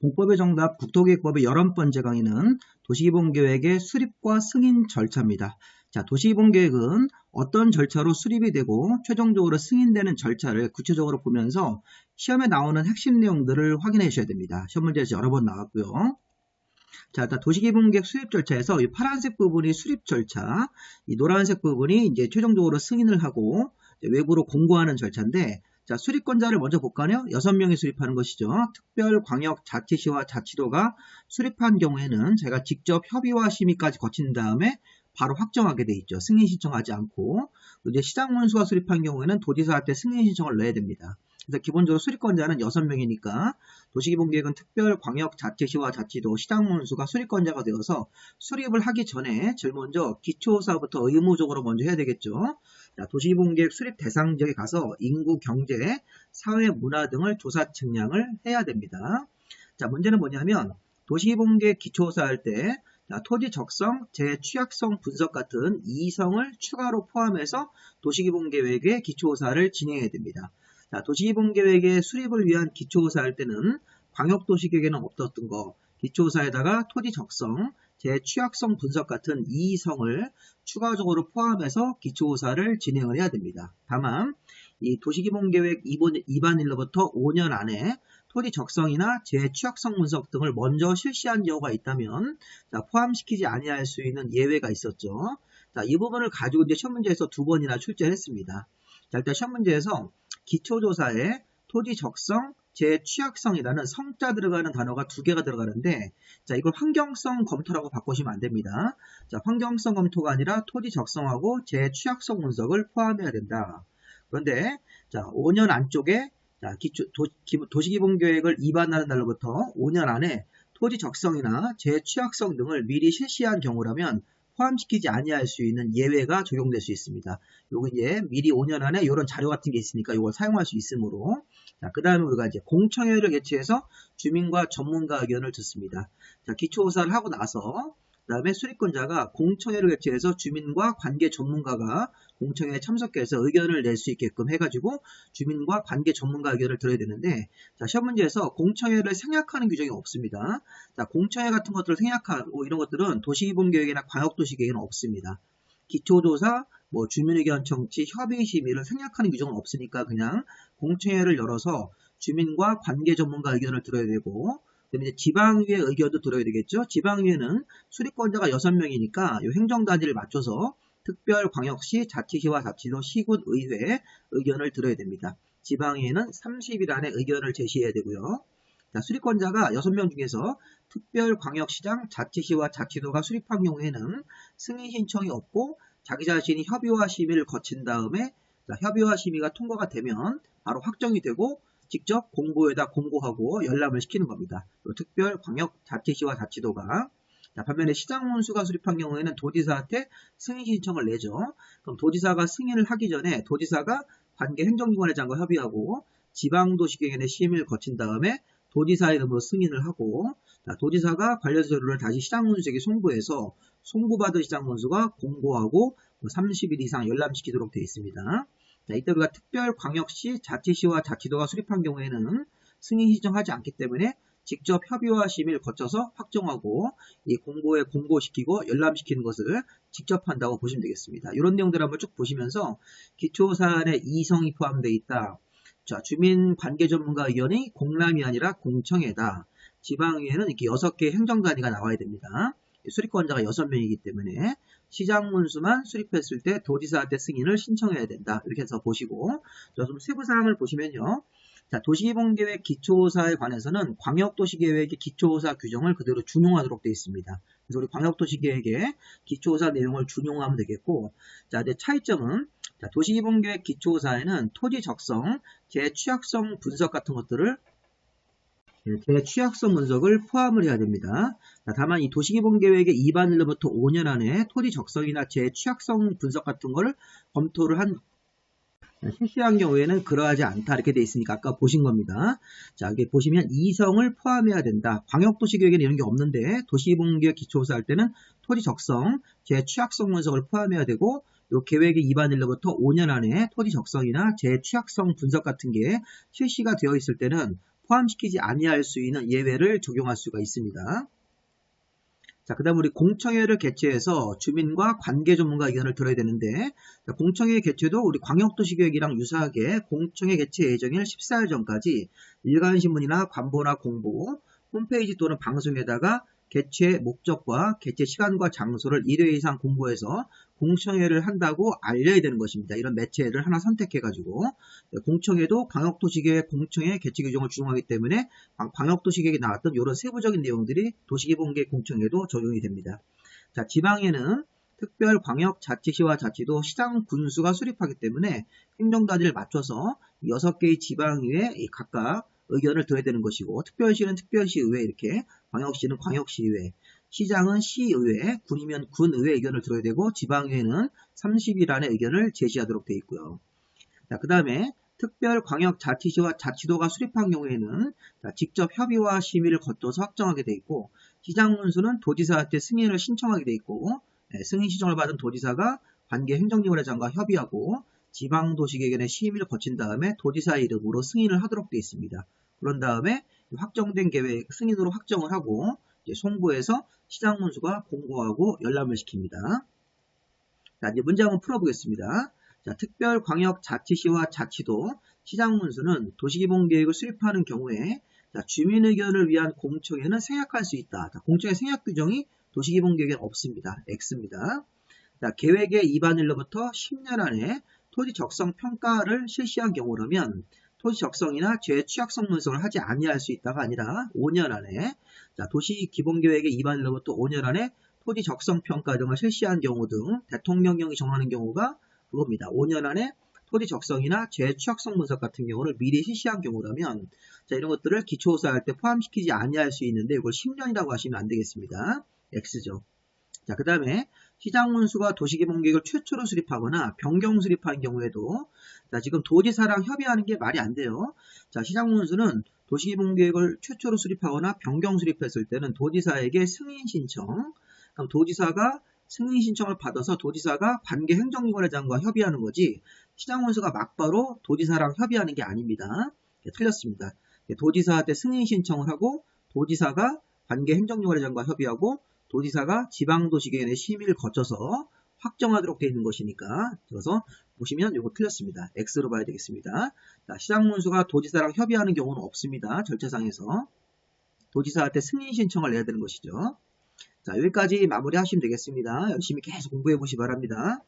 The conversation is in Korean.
공법의 정답 국토계획법의 11번째 강의는 도시기본계획의 수립과 승인 절차입니다. 자, 도시기본계획은 어떤 절차로 수립이 되고 최종적으로 승인되는 절차를 구체적으로 보면서 시험에 나오는 핵심 내용들을 확인해 주셔야 됩니다. 시험 문제에서 여러 번 나왔고요. 자, 일단 도시기본계획 수립 절차에서 이 파란색 부분이 수립 절차, 이 노란색 부분이 이제 최종적으로 승인을 하고 외부로 공고하는 절차인데, 자, 수립권자를 먼저 볼까요? 6명이 수립하는 것이죠. 특별광역자치시와 자치도가 수립한 경우에는 제가 직접 협의와 심의까지 거친 다음에 바로 확정하게 돼 있죠. 승인 신청하지 않고. 이제 시장문수가 수립한 경우에는 도지사한테 승인 신청을 넣어야 됩니다. 그래서 기본적으로 수립권자는 6명이니까 도시기본계획은 특별광역자치시와 자치도 시장문수가 수립권자가 되어서 수립을 하기 전에 제일 먼저 기초조사부터 의무적으로 먼저 해야 되겠죠. 자, 도시기본계획 수립 대상 지역에 가서 인구, 경제, 사회, 문화 등을 조사 측량을 해야 됩니다. 자, 문제는 뭐냐면 도시기본계획 기초조사할 때 토지 적성, 재취약성 분석 같은 2성을 추가로 포함해서 도시기본계획의 기초조사를 진행해야 됩니다. 자, 도시기본계획의 수립을 위한 기초조사할 때는 광역도시계획에는 없었던 거, 기초조사에다가 토지 적성, 재취약성 분석 같은 2성을 추가적으로 포함해서 기초조사를 진행을 해야 됩니다. 다만 이 도시기본계획 2반일로부터 5년 안에 토지 적성이나 재취약성 분석 등을 먼저 실시한 경우가 있다면 포함시키지 아니할 수 있는 예외가 있었죠. 자, 이 부분을 가지고 이제 시험 문제에서 2번이나 출제했습니다. 자, 일단 시험 문제에서 기초조사에 토지 적성, 재취약성이라는 성자 들어가는 단어가 2개가 들어가는데, 자, 이걸 환경성 검토라고 바꾸시면 안 됩니다. 자, 환경성 검토가 아니라 토지 적성하고 재취약성 분석을 포함해야 된다. 그런데 자, 5년 안쪽에 자, 도시기본계획을 입안하는 날로부터 5년 안에 토지 적성이나 재취약성 등을 미리 실시한 경우라면 포함시키지 아니할 수 있는 예외가 적용될 수 있습니다. 요거 이제 미리 5년 안에 이런 자료 같은 게 있으니까 이걸 사용할 수 있으므로. 자, 그 다음에 우리가 이제 공청회를 개최해서 주민과 전문가 의견을 듣습니다. 자, 기초조사를 하고 나서 그 다음에 수립권자가 공청회를 개최해서 주민과 관계 전문가가 공청회에 참석해서 의견을 낼 수 있게끔 해가지고 주민과 관계 전문가 의견을 들어야 되는데, 자, 시험 문제에서 공청회를 생략하는 규정이 없습니다. 자, 공청회 같은 것들을 생략하고 이런 것들은 도시기본계획이나 광역도시계획에는 없습니다. 기초조사, 주민의견 청취, 협의 심의를 생략하는 규정은 없으니까 그냥 공청회를 열어서 주민과 관계 전문가 의견을 들어야 되고, 그다음에 이제 지방의회 의견도 들어야 되겠죠. 지방의회는 수립권자가 6명이니까 이 행정단위를 맞춰서 특별광역시, 자치시와 자치도, 시군, 의회 의견을 들어야 됩니다. 지방의회는 30일 안에 의견을 제시해야 되고요. 자, 수립권자가 6명 중에서 특별광역시장, 자치시와 자치도가 수립한 경우에는 승인 신청이 없고 자기 자신이 협의와 심의를 거친 다음에 협의와 심의가 통과가 되면 바로 확정이 되고 직접 공보에다 공고하고 열람을 시키는 겁니다. 특별광역자치시와 자치도가. 자, 반면에 시장문수가 수립한 경우에는 도지사한테 승인 신청을 내죠. 그럼 도지사가 승인을 하기 전에 도지사가 관계 행정기관회장과 협의하고 지방도시계획의 심의를 거친 다음에 도지사의 이름으로 승인을 하고, 자, 도지사가 관련 서류를 다시 시장문수에게 송부해서 송부받은 시장문수가 공고하고 30일 이상 열람시키도록 되어 있습니다. 자, 이때 우리가 특별광역시, 자치시와 자치도가 수립한 경우에는 승인 신청하지 않기 때문에 직접 협의와 심의를 거쳐서 확정하고 이 공고에 공고시키고 열람시키는 것을 직접 한다고 보시면 되겠습니다. 이런 내용들을 한번 쭉 보시면서 기초사안에 2성이 포함되어 있다. 자, 주민 관계 전문가 의견이 공람이 아니라 공청회다. 지방의회는 이렇게 6개의 행정단위가 나와야 됩니다. 수립권자가 6명이기 때문에 시장문수만 수립했을 때 도지사한테 승인을 신청해야 된다. 이렇게 해서 보시고, 자, 좀 세부사항을 보시면요. 자, 도시기본계획 기초조사에 관해서는 광역도시계획의 기초조사 규정을 그대로 준용하도록 되어 있습니다. 그래서 우리 광역도시계획의 기초조사 내용을 준용하면 되겠고, 자, 이제 차이점은, 자, 도시기본계획 기초조사에는 토지 적성, 재취약성 분석 같은 것들을 취약성 분석을 포함을 해야 됩니다. 다만 이 도시기본계획의 2반일로부터 5년 안에 토지 적성이나 재취약성 분석 같은 걸 검토를 실시한 경우에는 그러하지 않다 이렇게 돼 있으니까 아까 보신 겁니다. 자, 여기 보시면 2성을 포함해야 된다. 광역도시계획에는 이런 게 없는데 도시기본계획 기초조사할 때는 토지 적성, 재취약성 분석을 포함해야 되고, 이 계획의 2반일로부터 5년 안에 토지 적성이나 재취약성 분석 같은 게 실시가 되어 있을 때는 포함시키지 아니할 수 있는 예외를 적용할 수가 있습니다. 자, 그 다음 우리 공청회를 개최해서 주민과 관계 전문가 의견을 들어야 되는데, 자, 공청회 개최도 우리 광역도시계획이랑 유사하게 공청회 개최 예정일 14일 전까지 일간신문이나 관보나 공보, 홈페이지 또는 방송에다가 개최 목적과 개최 시간과 장소를 1회 이상 공고해서 공청회를 한다고 알려야 되는 것입니다. 이런 매체를 하나 선택해가지고 공청회도 광역도시계획 공청회 개최 규정을 준용하기 때문에 광역도시계획에 나왔던 이런 세부적인 내용들이 도시개발계획 공청회도 적용이 됩니다. 자, 지방에는 특별광역자치시와 자치도 시장 군수가 수립하기 때문에 행정단위를 맞춰서 6개의 지방의회 각각 의견을 들어야 되는 것이고, 특별시는 특별시의회, 이렇게 광역시는 광역시의회, 시장은 시의회, 군이면 군의회 의견을 들어야 되고, 지방의회는 30일 안에 의견을 제시하도록 되어 있고요. 자, 그 다음에 특별광역자치시와 자치도가 수립한 경우에는 직접 협의와 심의를 거쳐서 확정하게 되어 있고, 시장문수는 도지사한테 승인을 신청하게 되어 있고, 승인 신청을 받은 도지사가 관계 행정기관장과 협의하고 지방도시계획의 심의를 거친 다음에 도지사의 이름으로 승인을 하도록 되어 있습니다. 그런 다음에 확정된 계획 승인으로 확정을 하고 송부해서 시장문수가 공고하고 열람을 시킵니다. 자, 이제 문제 한번 풀어보겠습니다. 자, 특별광역자치시와 자치도 시장문수는 도시기본계획을 수립하는 경우에 주민의견을 위한 공청회는 생략할 수 있다. 공청회 생략 규정이 도시기본계획에 없습니다. X입니다. 자, 계획의 위반일로부터 10년 안에 토지 적성 평가를 실시한 경우라면 토지 적성이나 재취약성 분석을 하지 아니할 수 있다가 아니라 5년 안에, 자, 도시기본계획의 위반일로부터 5년 안에 토지 적성 평가 등을 실시한 경우 등 대통령령이 정하는 경우가 그겁니다. 5년 안에 토지 적성이나 재취약성 분석 같은 경우를 미리 실시한 경우라면, 자, 이런 것들을 기초조사할 때 포함시키지 아니할 수 있는데 이걸 10년이라고 하시면 안 되겠습니다. X죠. 자, 그 다음에 시장문수가 도시개발계획을 최초로 수립하거나 변경 수립한 경우에도, 자, 지금 도지사랑 협의하는 게 말이 안 돼요. 자, 시장문수는 도시개발계획을 최초로 수립하거나 변경 수립했을 때는 도지사에게 승인 신청, 그럼 도지사가 승인 신청을 받아서 도지사가 관계 행정기관장과 협의하는 거지, 시장문수가 막바로 도지사랑 협의하는 게 아닙니다. 틀렸습니다. 도지사한테 승인 신청을 하고 도지사가 관계 행정기관장과 협의하고 도지사가 지방도시계획의 심의를 거쳐서 확정하도록 되어 있는 것이니까, 그래서 보시면 이거 틀렸습니다. X로 봐야 되겠습니다. 자, 시장문수가 도지사랑 협의하는 경우는 없습니다. 절차상에서 도지사한테 승인 신청을 내야 되는 것이죠. 자, 여기까지 마무리하시면 되겠습니다. 열심히 계속 공부해 보시기 바랍니다.